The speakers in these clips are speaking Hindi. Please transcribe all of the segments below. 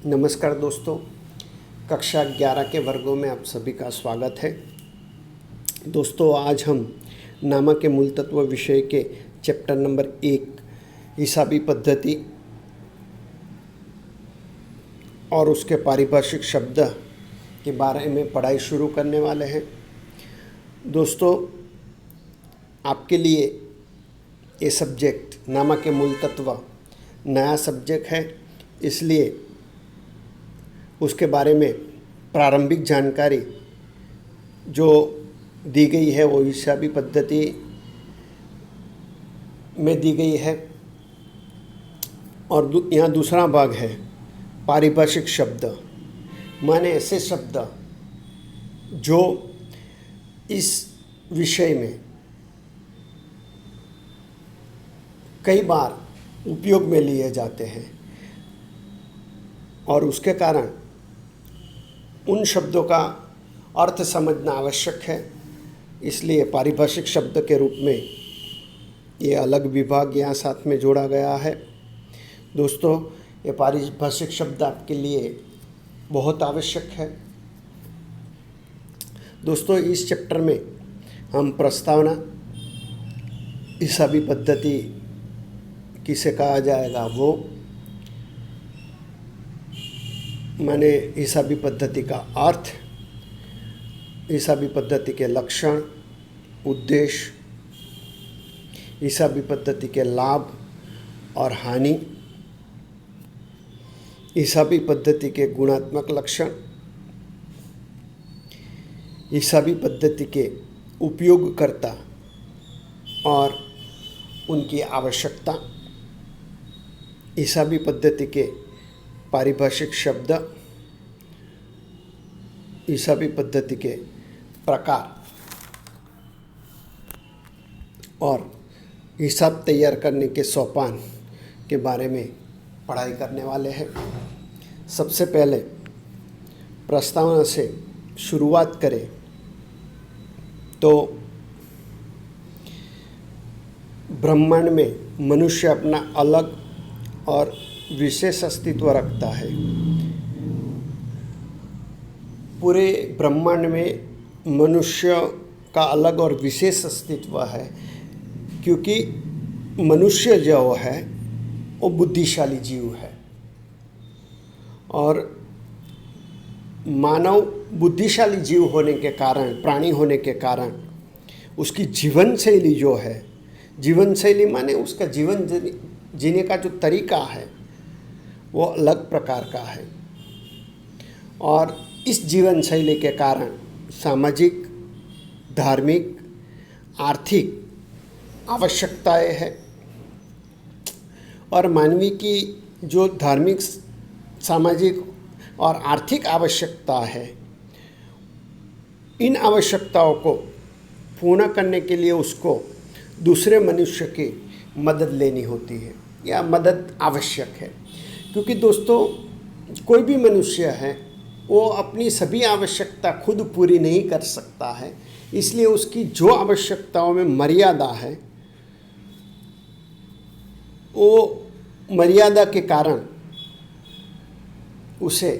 नमस्कार दोस्तों, कक्षा 11 के वर्गों में आप सभी का स्वागत है। दोस्तों, आज हम नामा के मूल तत्व विषय के चैप्टर नंबर 1 हिसाबी पद्धति और उसके पारिभाषिक शब्द के बारे में पढ़ाई शुरू करने वाले हैं। दोस्तों, आपके लिए ये सब्जेक्ट नामा के मूल तत्व नया सब्जेक्ट है, इसलिए उसके बारे में प्रारंभिक जानकारी जो दी गई है वो हिसाबी पद्धति में दी गई है। और यहाँ दूसरा भाग है पारिभाषिक शब्द, माने ऐसे शब्द जो इस विषय में कई बार उपयोग में लिए जाते हैं और उसके कारण उन शब्दों का अर्थ समझना आवश्यक है। इसलिए पारिभाषिक शब्द के रूप में ये अलग विभाग यहाँ साथ में जोड़ा गया है। दोस्तों, ये पारिभाषिक शब्द आपके लिए बहुत आवश्यक है। दोस्तों, इस चैप्टर में हम प्रस्तावना, हिसाबी पद्धति किसे कहा जाएगा वो, माने हिसाबी पद्धति का अर्थ, हिसाबी पद्धति के लक्षण, उद्देश्य, हिसाबी पद्धति के लाभ और हानि, हिसाबी पद्धति के गुणात्मक लक्षण, हिसाबी पद्धति के उपयोगकर्ता और उनकी आवश्यकता, हिसाबी पद्धति के पारिभाषिक शब्द, हिसाबी पद्धति के प्रकार और हिसाब तैयार करने के सोपान के बारे में पढ़ाई करने वाले हैं। सबसे पहले प्रस्तावना से शुरुआत करें तो ब्रह्मांड में मनुष्य अपना अलग और विशेष अस्तित्व रखता है। पूरे ब्रह्मांड में मनुष्य का अलग और विशेष अस्तित्व है, क्योंकि मनुष्य जो है वो बुद्धिशाली जीव है और मानव बुद्धिशाली जीव होने के कारण, प्राणी होने के कारण उसकी जीवन शैली जो है, जीवन शैली माने उसका जीवन जीने का जो तरीका है वो अलग प्रकार का है। और इस जीवन शैली के कारण सामाजिक, धार्मिक, आर्थिक आवश्यकताएं हैं और मानवीय की जो धार्मिक, सामाजिक और आर्थिक आवश्यकता है, इन आवश्यकताओं को पूर्ण करने के लिए उसको दूसरे मनुष्य की मदद लेनी होती है या मदद आवश्यक है। क्योंकि दोस्तों, कोई भी मनुष्य है वो अपनी सभी आवश्यकता खुद पूरी नहीं कर सकता है, इसलिए उसकी जो आवश्यकताओं में मर्यादा है वो मर्यादा के कारण उसे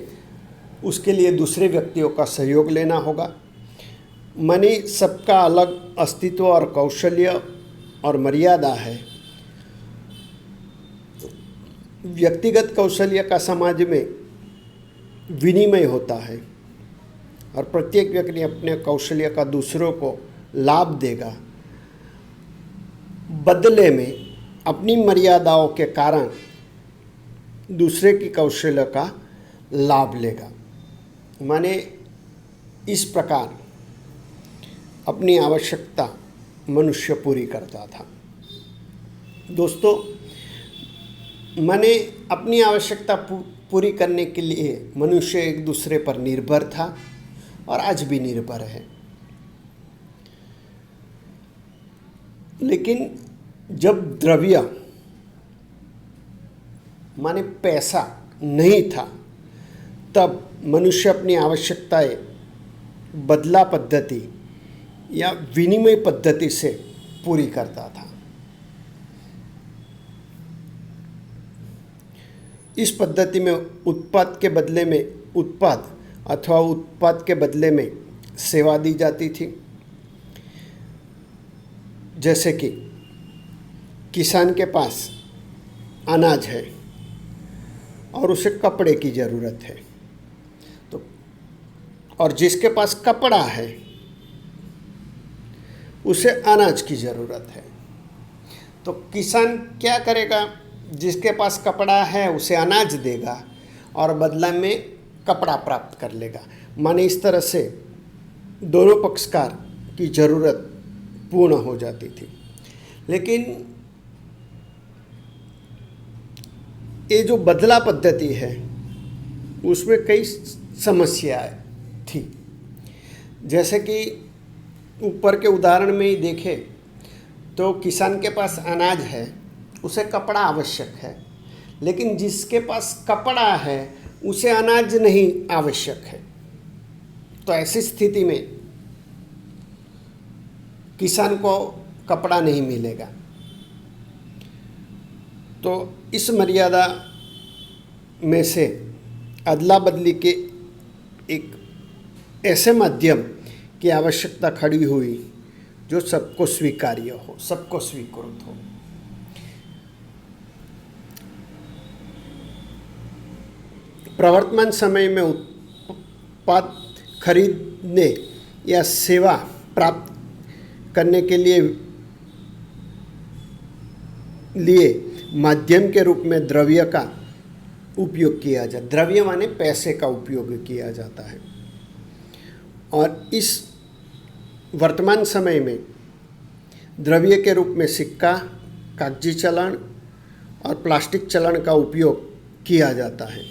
उसके लिए दूसरे व्यक्तियों का सहयोग लेना होगा। माने सबका अलग अस्तित्व और कौशल्य और मर्यादा है। व्यक्तिगत कौशल्य का समाज में विनिमय होता है और प्रत्येक व्यक्ति अपने कौशल्य का दूसरों को लाभ देगा, बदले में अपनी मर्यादाओं के कारण दूसरे की कौशल्य का लाभ लेगा। माने इस प्रकार अपनी आवश्यकता मनुष्य पूरी करता था। दोस्तों, माने अपनी आवश्यकता पूरी करने के लिए मनुष्य एक दूसरे पर निर्भर था और आज भी निर्भर है। लेकिन जब द्रव्य माने पैसा नहीं था, तब मनुष्य अपनी आवश्यकताएं बदला पद्धति या विनिमय पद्धति से पूरी करता था। इस पद्धति में उत्पाद के बदले में उत्पाद अथवा उत्पाद के बदले में सेवा दी जाती थी। जैसे कि किसान के पास अनाज है और उसे कपड़े की ज़रूरत है, तो और जिसके पास कपड़ा है उसे अनाज की ज़रूरत है। तो किसान क्या करेगा? जिसके पास कपड़ा है उसे अनाज देगा और बदला में कपड़ा प्राप्त कर लेगा। माने इस तरह से दोनों पक्षकार की ज़रूरत पूर्ण हो जाती थी। लेकिन ये जो बदला पद्धति है उसमें कई समस्याएं थी। जैसे कि ऊपर के उदाहरण में ही देखें तो किसान के पास अनाज है, उसे कपड़ा आवश्यक है, लेकिन जिसके पास कपड़ा है उसे अनाज नहीं आवश्यक है। तो ऐसी स्थिति में किसान को कपड़ा नहीं मिलेगा। तो इस मर्यादा में से अदला बदली के एक ऐसे माध्यम की आवश्यकता खड़ी हुई जो सबको स्वीकार्य हो, सबको स्वीकृत हो। प्रवर्तमान समय में उत्पाद खरीदने या सेवा प्राप्त करने के लिए माध्यम के रूप में द्रव्य का उपयोग किया जाता। द्रव्य माने पैसे का उपयोग किया जाता है। और इस वर्तमान समय में द्रव्य के रूप में सिक्का, कागजी चलन और प्लास्टिक चलन का उपयोग किया जाता है।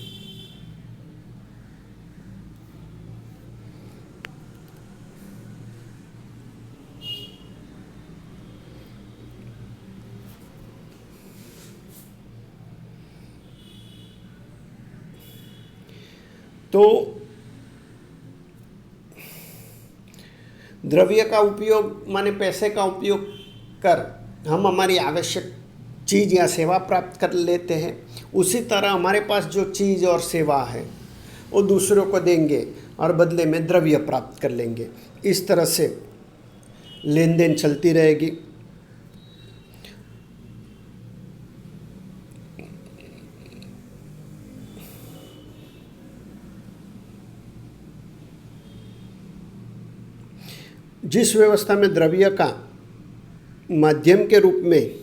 तो द्रव्य का उपयोग माने पैसे का उपयोग कर हम हमारी आवश्यक चीज़ या सेवा प्राप्त कर लेते हैं। उसी तरह हमारे पास जो चीज़ और सेवा है वो दूसरों को देंगे और बदले में द्रव्य प्राप्त कर लेंगे। इस तरह से लेन देन चलती रहेगी। जिस व्यवस्था में द्रव्य का माध्यम के रूप में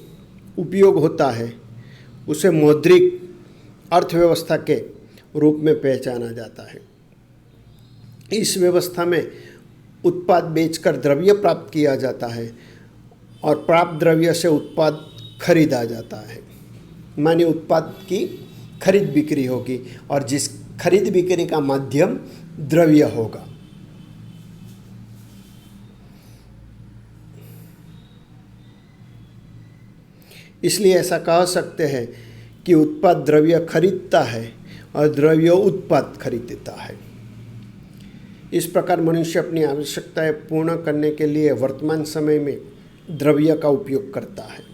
उपयोग होता है उसे मौद्रिक अर्थव्यवस्था के रूप में पहचाना जाता है। इस व्यवस्था में उत्पाद बेचकर द्रव्य प्राप्त किया जाता है और प्राप्त द्रव्य से उत्पाद खरीदा जाता है। माने उत्पाद की खरीद बिक्री होगी और जिस खरीद बिक्री का माध्यम द्रव्य होगा। इसलिए ऐसा कह सकते हैं कि उत्पाद द्रव्य खरीदता है और द्रव्य उत्पाद खरीदता है। इस प्रकार मनुष्य अपनी आवश्यकताएं पूर्ण करने के लिए वर्तमान समय में द्रव्य का उपयोग करता है।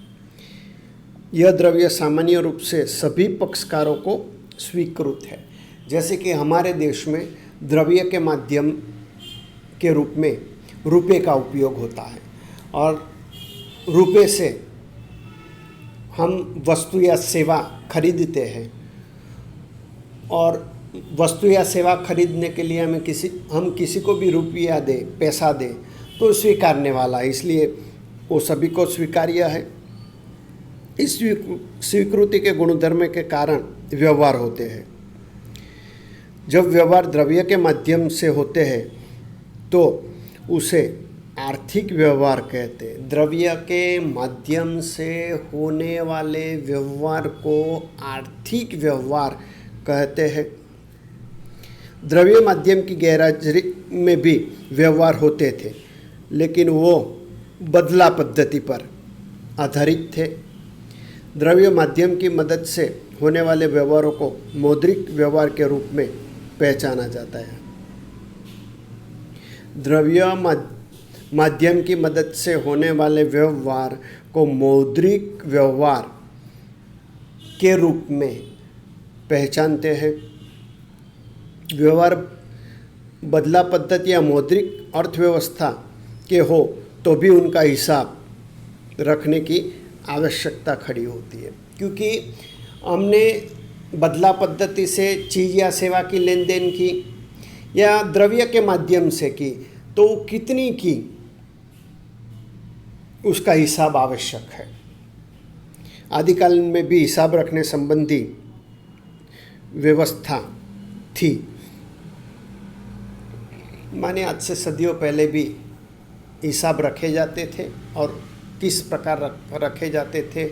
यह द्रव्य सामान्य रूप से सभी पक्षकारों को स्वीकृत है। जैसे कि हमारे देश में द्रव्य के माध्यम के रूप में रुपये का उपयोग होता है और रुपये से हम वस्तु या सेवा खरीदते हैं और वस्तु या सेवा खरीदने के लिए हम किसी को भी रुपया दे, पैसा दे तो स्वीकारने वाला है, इसलिए वो सभी को स्वीकार्य है। इस स्वीकृति के गुणधर्म के कारण व्यवहार होते हैं। जब व्यवहार द्रव्य के माध्यम से होते हैं तो उसे आर्थिक व्यवहार कहते हैं। द्रव्य के माध्यम से होने वाले व्यवहार को आर्थिक व्यवहार कहते हैं। द्रव्य माध्यम की गैरहाजिरी में भी व्यवहार होते थे, लेकिन वो बदला पद्धति पर आधारित थे। द्रव्य माध्यम की मदद से होने वाले व्यवहारों को मौद्रिक व्यवहार के रूप में पहचाना जाता है। द्रव्य माध्यम की मदद से होने वाले व्यवहार को मौद्रिक व्यवहार के रूप में पहचानते हैं। व्यवहार बदला पद्धति या मौद्रिक अर्थव्यवस्था के हो तो भी उनका हिसाब रखने की आवश्यकता खड़ी होती है, क्योंकि हमने बदला पद्धति से चीज़ या सेवा की लेन देन की या द्रव्य के माध्यम से की, तो कितनी की उसका हिसाब आवश्यक है। आदिकाल में भी हिसाब रखने संबंधी व्यवस्था थी। माने आज से सदियों पहले भी हिसाब रखे जाते थे, और किस प्रकार रखे जाते थे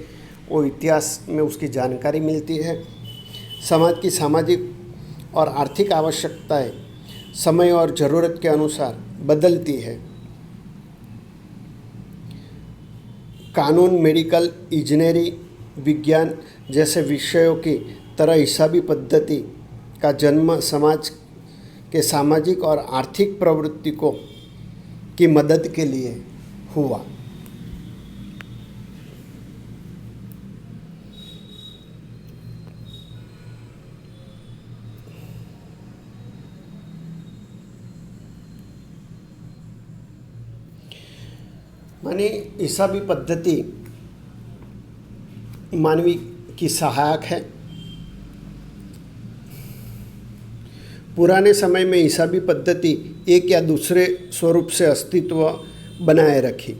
वो इतिहास में उसकी जानकारी मिलती है। समाज की सामाजिक और आर्थिक आवश्यकताएं समय और ज़रूरत के अनुसार बदलती है। कानून, मेडिकल, इंजीनियरिंग, विज्ञान जैसे विषयों की तरह हिसाबी पद्धति का जन्म समाज के सामाजिक और आर्थिक प्रवृत्ति की मदद के लिए हुआ। माने हिसाबी पद्धति मानवी की सहायक है। पुराने समय में हिसाबी पद्धति एक या दूसरे स्वरूप से अस्तित्व बनाए रखी।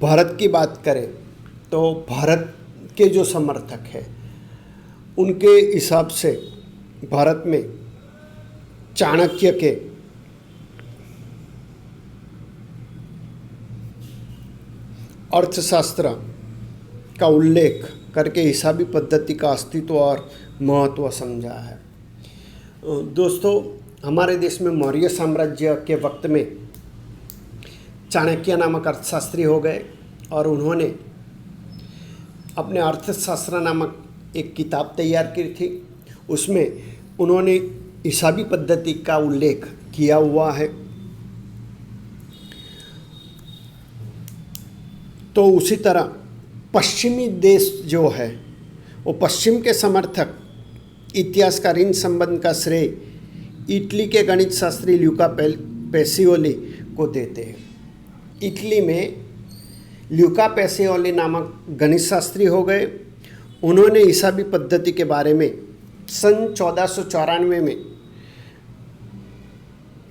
भारत की बात करें तो भारत के जो समर्थक हैं उनके हिसाब से भारत में चाणक्य के अर्थशास्त्र का उल्लेख करके हिसाबी पद्धति का अस्तित्व और महत्व समझा है। दोस्तों, हमारे देश में मौर्य साम्राज्य के वक्त में चाणक्य नामक अर्थशास्त्री हो गए, और उन्होंने अपने अर्थशास्त्र नामक एक किताब तैयार की थी। उसमें उन्होंने हिसाबी पद्धति का उल्लेख किया हुआ है। तो उसी तरह पश्चिमी देश जो है वो पश्चिम के समर्थक इतिहासकार इन संबंध का श्रेय इटली के गणित शास्त्री ल्यूका पेसियोली को देते हैं। इटली में ल्यूका पेसियोली नामक गणित शास्त्री हो गए। उन्होंने हिसाबी पद्धति के बारे में सन 1494 में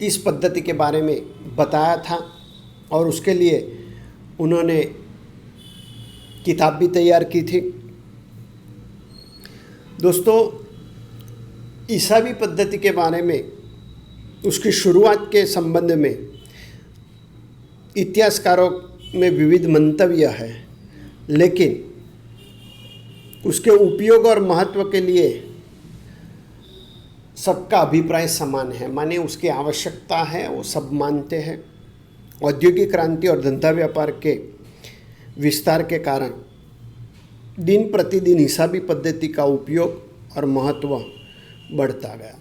इस पद्धति के बारे में बताया था, और उसके लिए उन्होंने किताब भी तैयार की थी। दोस्तों, हिसाबी पद्धति के बारे में उसकी शुरुआत के संबंध में इतिहासकारों में विविध मंतव्य है, लेकिन उसके उपयोग और महत्व के लिए सबका अभिप्राय समान है। माने उसकी आवश्यकता है, वो सब मानते हैं। औद्योगिक क्रांति और धंधा व्यापार के विस्तार के कारण दिन प्रतिदिन हिसाबी पद्धति का उपयोग और महत्व बढ़ता गया।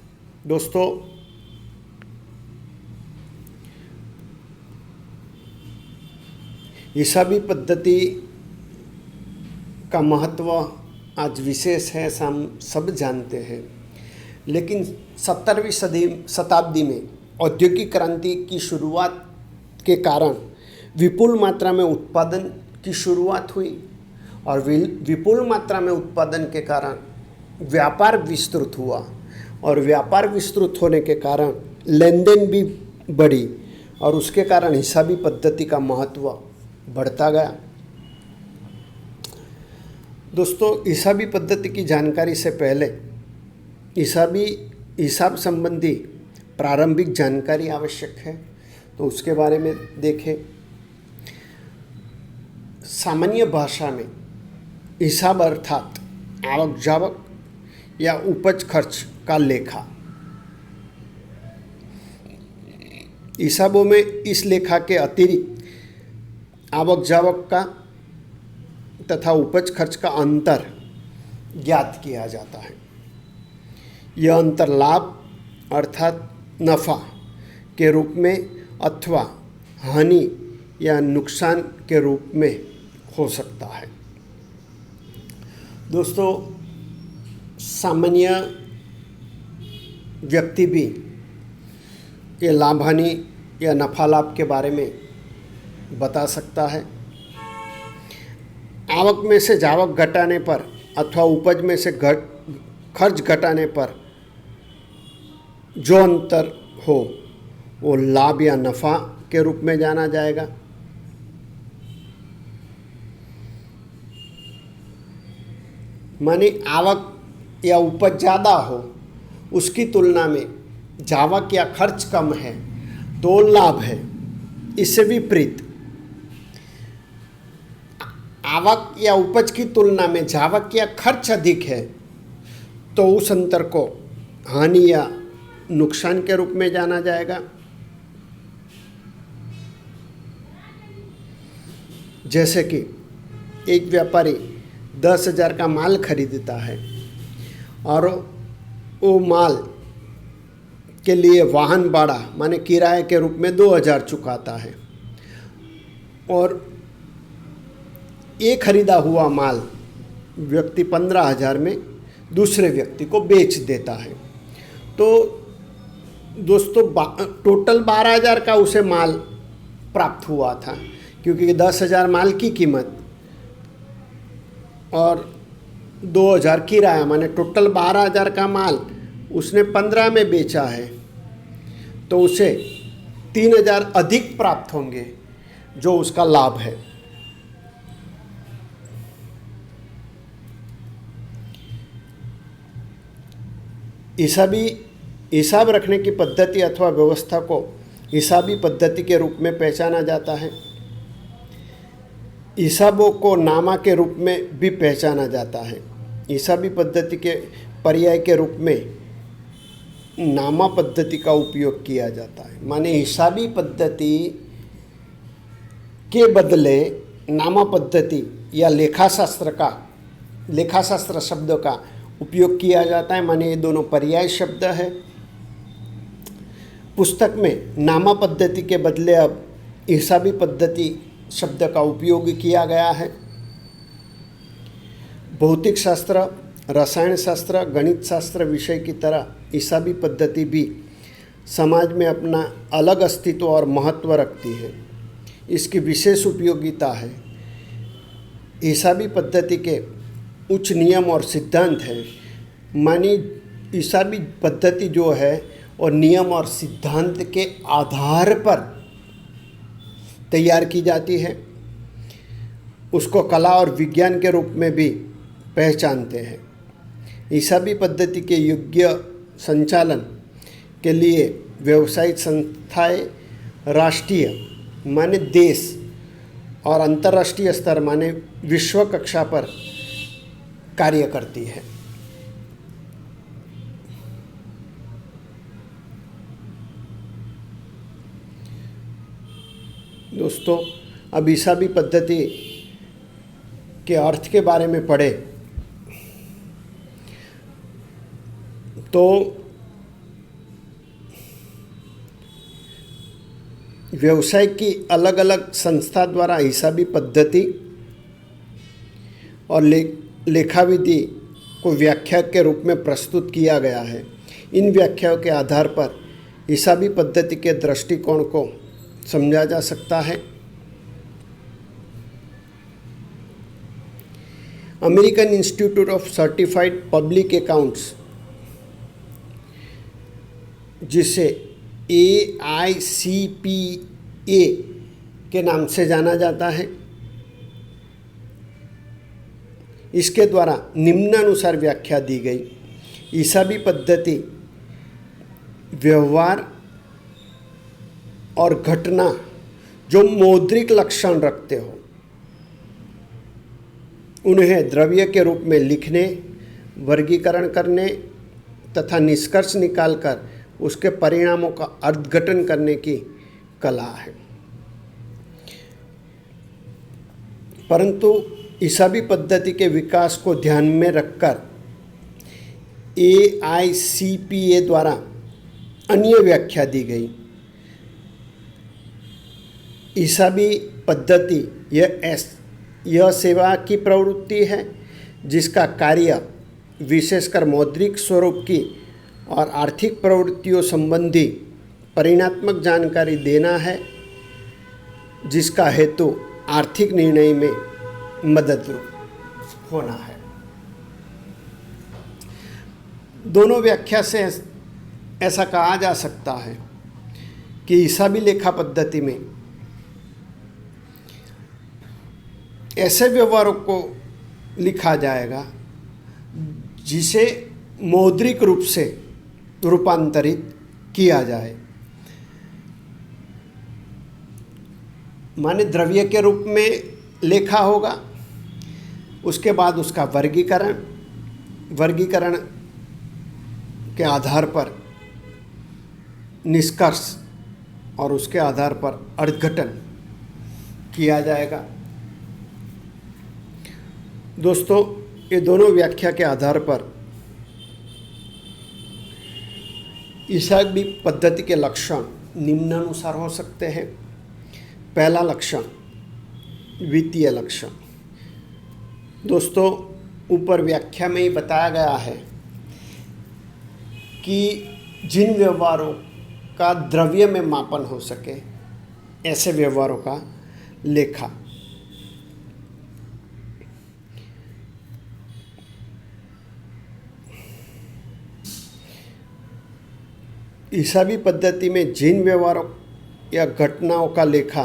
दोस्तों, हिसाबी पद्धति का महत्व आज विशेष है, हम सब जानते हैं। लेकिन 17वीं शताब्दी में औद्योगिक क्रांति की शुरुआत के कारण विपुल मात्रा में उत्पादन की शुरुआत हुई, और विपुल मात्रा में उत्पादन के कारण व्यापार विस्तृत हुआ, और व्यापार विस्तृत होने के कारण लेन देन भी बढ़ी, और उसके कारण हिसाबी पद्धति का महत्व बढ़ता गया। दोस्तों, हिसाबी पद्धति की जानकारी से पहले हिसाब संबंधी प्रारंभिक जानकारी आवश्यक है, तो उसके बारे में देखें। सामान्य भाषा में हिसाब अर्थात आवक जावक या उपज खर्च का लेखा। हिसाबों में इस लेखा के अतिरिक्त आवक जावक का तथा उपज खर्च का अंतर ज्ञात किया जाता है। यह अंतर लाभ अर्थात नफ़ा के रूप में अथवा हानि या नुकसान के रूप में हो सकता है। दोस्तों, सामान्य व्यक्ति भी ये लाभ हानि या नफा लाभ के बारे में बता सकता है। आवक में से जावक घटाने पर अथवा उपज में से खर्च घटाने पर जो अंतर हो वो लाभ या नफा के रूप में जाना जाएगा। मानी आवक या उपज ज़्यादा हो, उसकी तुलना में जावक या खर्च कम है तो लाभ है। इससे विपरीत आवक या उपज की तुलना में जावक या खर्च अधिक है तो उस अंतर को हानि या नुकसान के रूप में जाना जाएगा। जैसे कि एक व्यापारी 10,000 का माल खरीदता है और वो माल के लिए वाहन भाड़ा माने किराए के रूप में 2,000 चुकाता है और ये खरीदा हुआ माल व्यक्ति 15,000 में दूसरे व्यक्ति को बेच देता है। तो दोस्तों टोटल 12,000 का उसे माल प्राप्त हुआ था, क्योंकि 10,000 माल की कीमत और 2,000 किराया, माने टोटल 12,000 का माल उसने 15 में बेचा है तो उसे 3,000 अधिक प्राप्त होंगे जो उसका लाभ है। हिसाब रखने की पद्धति अथवा व्यवस्था को हिसाबी पद्धति के रूप में पहचाना जाता है। हिसाबों को नामा के रूप में भी पहचाना जाता है। हिसाबी पद्धति के पर्याय के रूप में नामा पद्धति का उपयोग किया जाता है। माने हिसाबी पद्धति के बदले नामा पद्धति या लेखाशास्त्र शब्द का उपयोग किया जाता है। माने ये दोनों पर्याय शब्द है। पुस्तक में नामा पद्धति के बदले अब हिसाबी पद्धति शब्द का उपयोग किया गया है। भौतिक शास्त्र, रसायन शास्त्र, गणित शास्त्र विषय की तरह हिसाबी पद्धति भी समाज में अपना अलग अस्तित्व और महत्व रखती है। इसकी विशेष उपयोगिता है। हिसाबी पद्धति के उच्च नियम और सिद्धांत हैं। मानी हिसाबी पद्धति जो है और नियम और सिद्धांत के आधार पर तैयार की जाती है। उसको कला और विज्ञान के रूप में भी पहचानते हैं। हिसाबी पद्धति के योग्य संचालन के लिए व्यावसायिक संस्थाएं राष्ट्रीय माने देश और अंतर्राष्ट्रीय स्तर माने विश्व कक्षा पर कार्य करती है। दोस्तों, अब हिसाबी पद्धति के अर्थ के बारे में पढ़े तो व्यवसाय की अलग अलग संस्था द्वारा हिसाबी पद्धति और लेखाविधि को व्याख्या के रूप में प्रस्तुत किया गया है। इन व्याख्याओं के आधार पर हिसाबी पद्धति के दृष्टिकोण को समझा जा सकता है। American institute of certified public accounts, जिसे AICPA के नाम से जाना जाता है, इसके द्वारा निम्नानुसार व्याख्या दी गई। हिसाबी पद्धति व्यवहार और घटना जो मौद्रिक लक्षण रखते हो उन्हें द्रव्य के रूप में लिखने, वर्गीकरण करने तथा निष्कर्ष निकालकर उसके परिणामों का अर्थघटन करने की कला है। परंतु हिसाबी पद्धति के विकास को ध्यान में रखकर AICPA द्वारा अन्य व्याख्या दी गई। हिसाबी पद्धति यह सेवा की प्रवृत्ति है जिसका कार्य विशेषकर मौद्रिक स्वरूप की और आर्थिक प्रवृत्तियों संबंधी परिणात्मक जानकारी देना है, जिसका हेतु आर्थिक निर्णय में मददरूप होना है। दोनों व्याख्या से ऐसा कहा जा सकता है कि हिसाबी लेखा पद्धति में ऐसे व्यवहारों को लिखा जाएगा जिसे मौद्रिक रूप से रूपांतरित किया जाए, माने द्रव्य के रूप में लेखा होगा। उसके बाद उसका वर्गीकरण के आधार पर निष्कर्ष और उसके आधार पर अर्थघटन किया जाएगा। दोस्तों, ये दोनों व्याख्या के आधार पर हिसाबी पद्धति के लक्षण निम्नानुसार हो सकते हैं। पहला लक्षण, वित्तीय लक्षण। दोस्तों, ऊपर व्याख्या में ही बताया गया है कि जिन व्यवहारों का द्रव्य में मापन हो सके, ऐसे व्यवहारों का लेखा। हिसाबी पद्धति में जिन व्यवहारों या घटनाओं का लेखा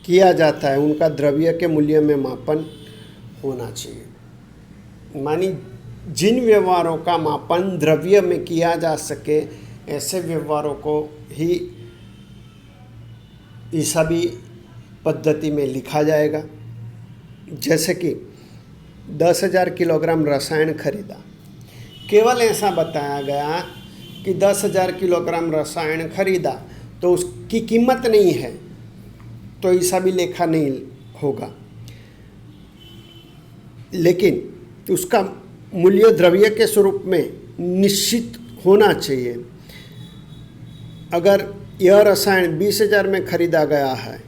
किया जाता है, उनका द्रव्य के मूल्य में मापन होना चाहिए। मानी जिन व्यवहारों का मापन द्रव्य में किया जा सके, ऐसे व्यवहारों को ही हिसाबी पद्धति में लिखा जाएगा। जैसे कि 10,000 किलोग्राम रसायन खरीदा। केवल ऐसा बताया गया कि 10,000 किलोग्राम रसायन खरीदा, तो उसकी कीमत नहीं है, तो हिसाबी लेखा नहीं होगा। लेकिन उसका मूल्य द्रव्य के स्वरूप में निश्चित होना चाहिए। अगर यह रसायन 20,000 में खरीदा गया है,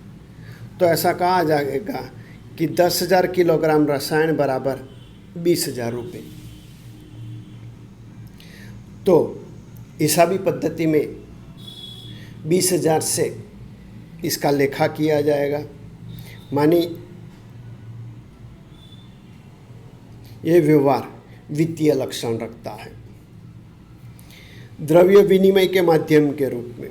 तो ऐसा कहा जाएगा कि 10,000 किलोग्राम रसायन बराबर 20,000 रुपये। तो हिसाबी पद्धति में 20,000 से इसका लेखा किया जाएगा। मानी ये व्यवहार वित्तीय लक्षण रखता है। द्रव्य विनिमय के माध्यम के रूप में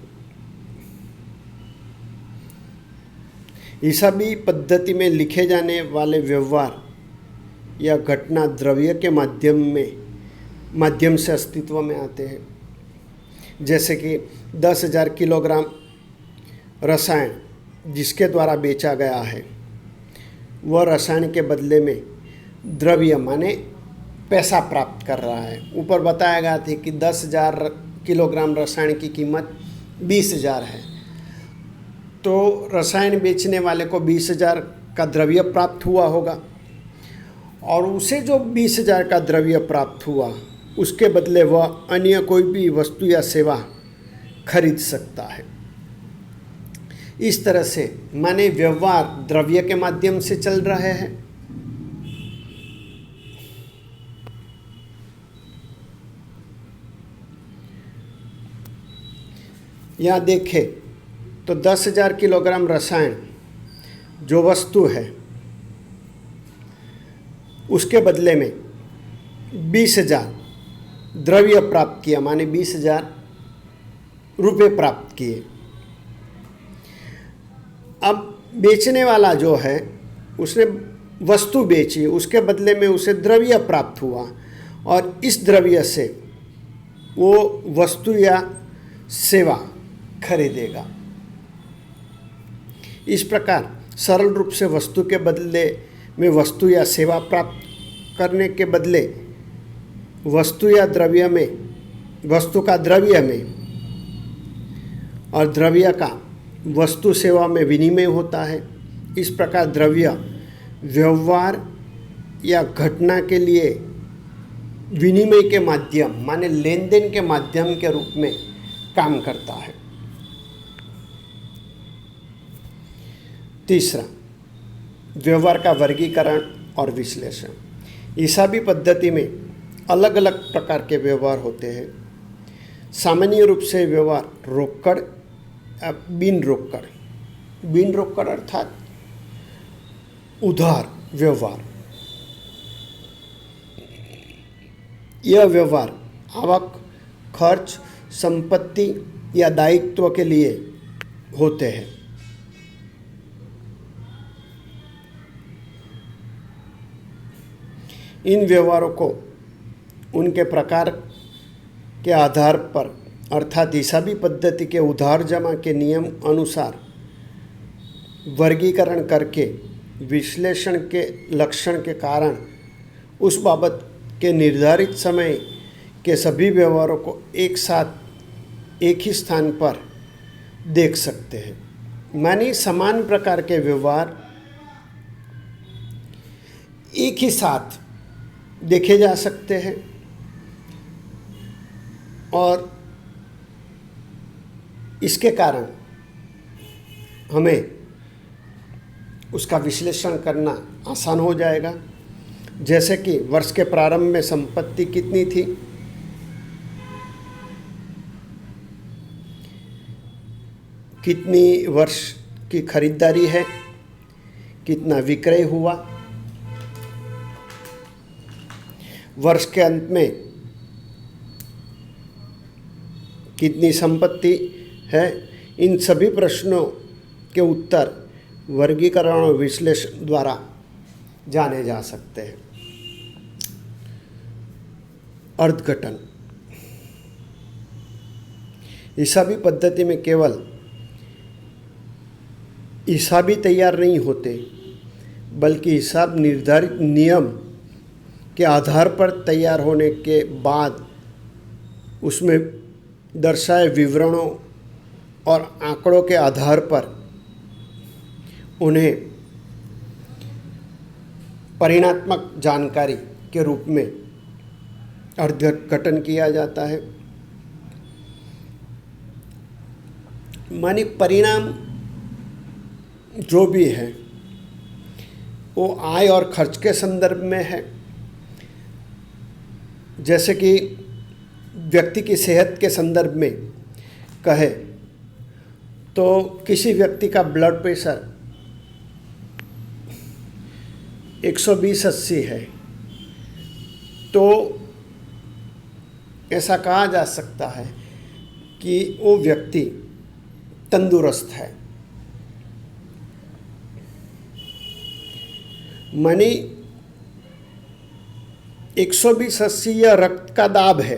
हिसाबी पद्धति में लिखे जाने वाले व्यवहार या घटना द्रव्य के माध्यम से अस्तित्व में आते हैं। जैसे कि 10,000 किलोग्राम रसायन जिसके द्वारा बेचा गया है, वह रसायन के बदले में द्रव्य माने पैसा प्राप्त कर रहा है। ऊपर बताया गया था कि 10,000 किलोग्राम रसायन की कीमत 20,000 है, तो रसायन बेचने वाले को 20,000 का द्रव्य प्राप्त हुआ होगा, और उसे जो 20,000 का द्रव्य प्राप्त हुआ, उसके बदले वह अन्य कोई भी वस्तु या सेवा खरीद सकता है। इस तरह से माने व्यवहार द्रव्य के माध्यम से चल रहे हैं। यहाँ देखें तो 10,000 किलोग्राम रसायन जो वस्तु है, उसके बदले में 20,000 द्रव्य प्राप्त किया, माने 20,000 रुपये प्राप्त किए। अब बेचने वाला जो है, उसने वस्तु बेची, उसके बदले में उसे द्रव्य प्राप्त हुआ, और इस द्रव्य से वो वस्तु या सेवा खरीदेगा। इस प्रकार सरल रूप से वस्तु के बदले में वस्तु या सेवा प्राप्त करने के बदले वस्तु का द्रव्य में और द्रव्य का वस्तु सेवा में विनिमय होता है। इस प्रकार द्रव्य व्यवहार या घटना के लिए विनिमय के माध्यम माने लेन देन के माध्यम के रूप में काम करता है। तीसरा, व्यवहार का वर्गीकरण और विश्लेषण। हिसाबी पद्धति में अलग अलग प्रकार के व्यवहार होते हैं। सामान्य रूप से व्यवहार रोकड़ या बिन रोकड़, बिन रोकड़ अर्थात उधार व्यवहार। यह व्यवहार आवक, खर्च, संपत्ति या दायित्व के लिए होते हैं। इन व्यवहारों को उनके प्रकार के आधार पर अर्थात हिसाबी पद्धति के उधार जमा के नियम अनुसार वर्गीकरण करके विश्लेषण के लक्षण के कारण उस बाबत के निर्धारित समय के सभी व्यवहारों को एक साथ एक ही स्थान पर देख सकते हैं। मानी समान प्रकार के व्यवहार एक ही साथ देखे जा सकते हैं और इसके कारण हमें उसका विश्लेषण करना आसान हो जाएगा। जैसे कि वर्ष के प्रारंभ में संपत्ति कितनी थी, कितनी वर्ष की खरीदारी है, कितना विक्रय हुआ, वर्ष के अंत में कितनी संपत्ति है। इन सभी प्रश्नों के उत्तर वर्गीकरण और विश्लेषण द्वारा जाने जा सकते हैं। अर्थघटन। हिसाबी पद्धति में केवल हिसाबी तैयार नहीं होते, बल्कि हिसाब निर्धारित नियम के आधार पर तैयार होने के बाद उसमें दर्शाए विवरणों और आंकड़ों के आधार पर उन्हें परिणात्मक जानकारी के रूप में अर्थघटन किया जाता है। मानी परिणाम जो भी है वो आय और खर्च के संदर्भ में है। जैसे कि व्यक्ति की सेहत के संदर्भ में कहे तो किसी व्यक्ति का ब्लड प्रेशर 120/80 है तो ऐसा कहा जा सकता है कि वो व्यक्ति तंदुरुस्त है। मानी 120/80 यह रक्त का दाब है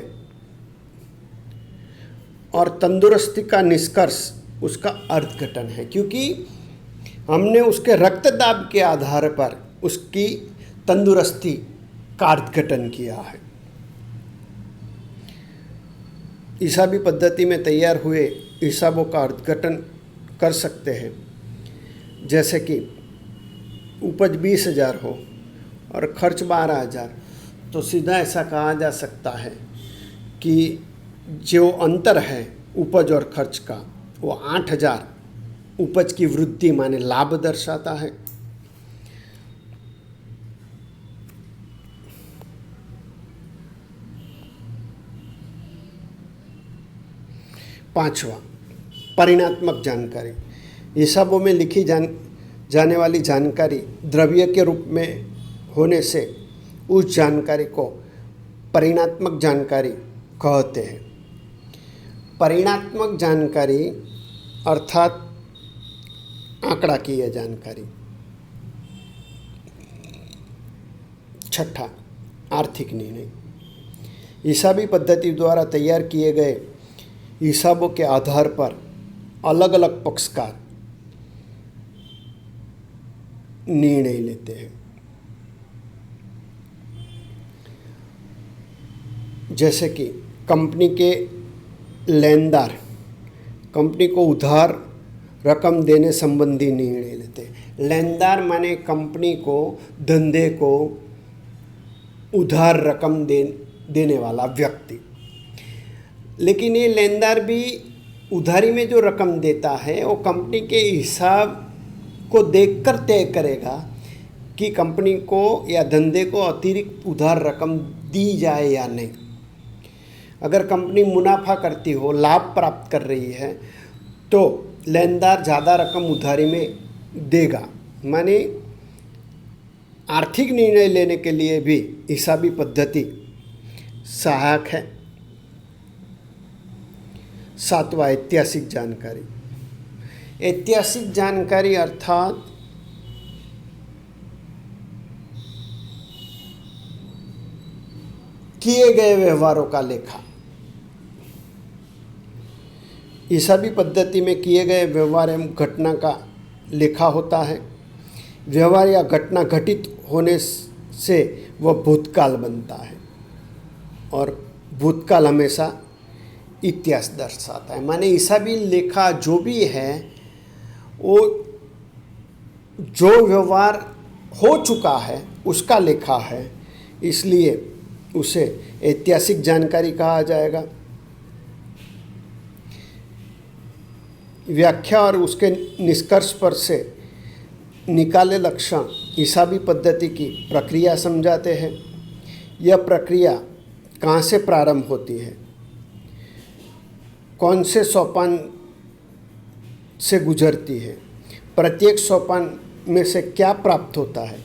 और तंदुरुस्ती का निष्कर्ष उसका अर्थघटन है, क्योंकि हमने उसके रक्त दाब के आधार पर उसकी तंदुरुस्ती का अर्थघटन किया है। हिसाबी पद्धति में तैयार हुए हिसाबों का अर्थघटन कर सकते हैं। जैसे कि उपज 20,000 हो और खर्च 12,000, तो सीधा ऐसा कहा जा सकता है कि जो अंतर है उपज और खर्च का वो 8,000 उपज की वृद्धि माने लाभ दर्शाता है। पांचवा, परिणात्मक जानकारी। हिसाबों में लिखी जाने वाली जानकारी द्रव्य के रूप में होने से उस जानकारी को परिणात्मक जानकारी कहते हैं। परिणात्मक जानकारी अर्थात आंकड़ा की यह जानकारी। छठा, आर्थिक निर्णय। हिसाबी पद्धति द्वारा तैयार किए गए हिसाबों के आधार पर अलग अलग पक्षकार निर्णय लेते हैं। जैसे कि कंपनी के लेनदार कंपनी को उधार रकम देने संबंधी निर्णय लेते हैं। लेनदार माने कंपनी को, धंधे को उधार रकम देने वाला व्यक्ति। लेकिन ये लेनदार भी उधारी में जो रकम देता है वो कंपनी के हिसाब को देखकर तय करेगा कि कंपनी को या धंधे को अतिरिक्त उधार रकम दी जाए या नहीं। अगर कंपनी मुनाफा करती हो, लाभ प्राप्त कर रही है, तो लेनदार ज़्यादा रकम उधारी में देगा। माने आर्थिक निर्णय लेने के लिए भी हिसाबी पद्धति सहायक है। सातवां, ऐतिहासिक जानकारी। ऐतिहासिक जानकारी अर्थात किए गए व्यवहारों का लेखा। हिसाबी पद्धति में किए गए व्यवहार एवं घटना का लेखा होता है। व्यवहार या घटना घटित होने से वह भूतकाल बनता है और भूतकाल हमेशा इतिहास दर्शाता है। माने हिसाबी लेखा जो भी है वो जो व्यवहार हो चुका है उसका लेखा है, इसलिए उसे ऐतिहासिक जानकारी कहा जाएगा। व्याख्या और उसके निष्कर्ष पर से निकाले लक्षण हिसाबी पद्धति की प्रक्रिया समझाते हैं। यह प्रक्रिया कहाँ से प्रारंभ होती है, कौन से सोपान से गुजरती है, प्रत्येक सोपान में से क्या प्राप्त होता है,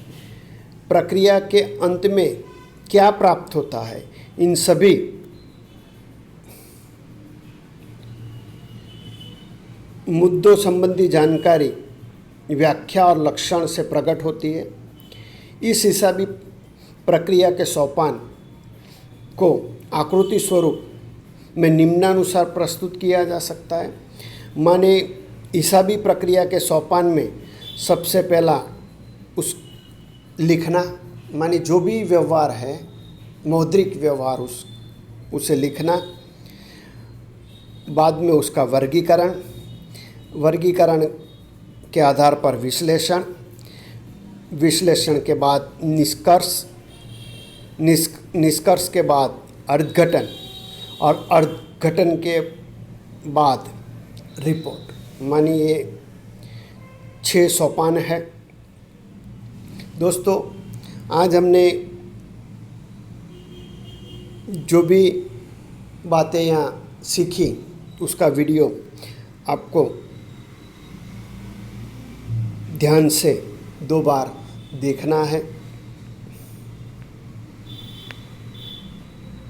प्रक्रिया के अंत में क्या प्राप्त होता है, इन सभी मुद्दों संबंधी जानकारी व्याख्या और लक्षण से प्रकट होती है। इस हिसाबी प्रक्रिया के सोपान को आकृति स्वरूप में निम्नानुसार प्रस्तुत किया जा सकता है। माने हिसाबी प्रक्रिया के सोपान में सबसे पहला उस लिखना, माने जो भी व्यवहार है, मौद्रिक व्यवहार, उसे लिखना। बाद में उसका वर्गीकरण के आधार पर विश्लेषण के बाद निष्कर्ष के बाद अर्धघटन और अर्धघटन के बाद रिपोर्ट। मानिए 6 सोपान है। दोस्तों, आज हमने जो भी बातें यहाँ सीखी उसका वीडियो आपको ध्यान से 2 बार देखना है।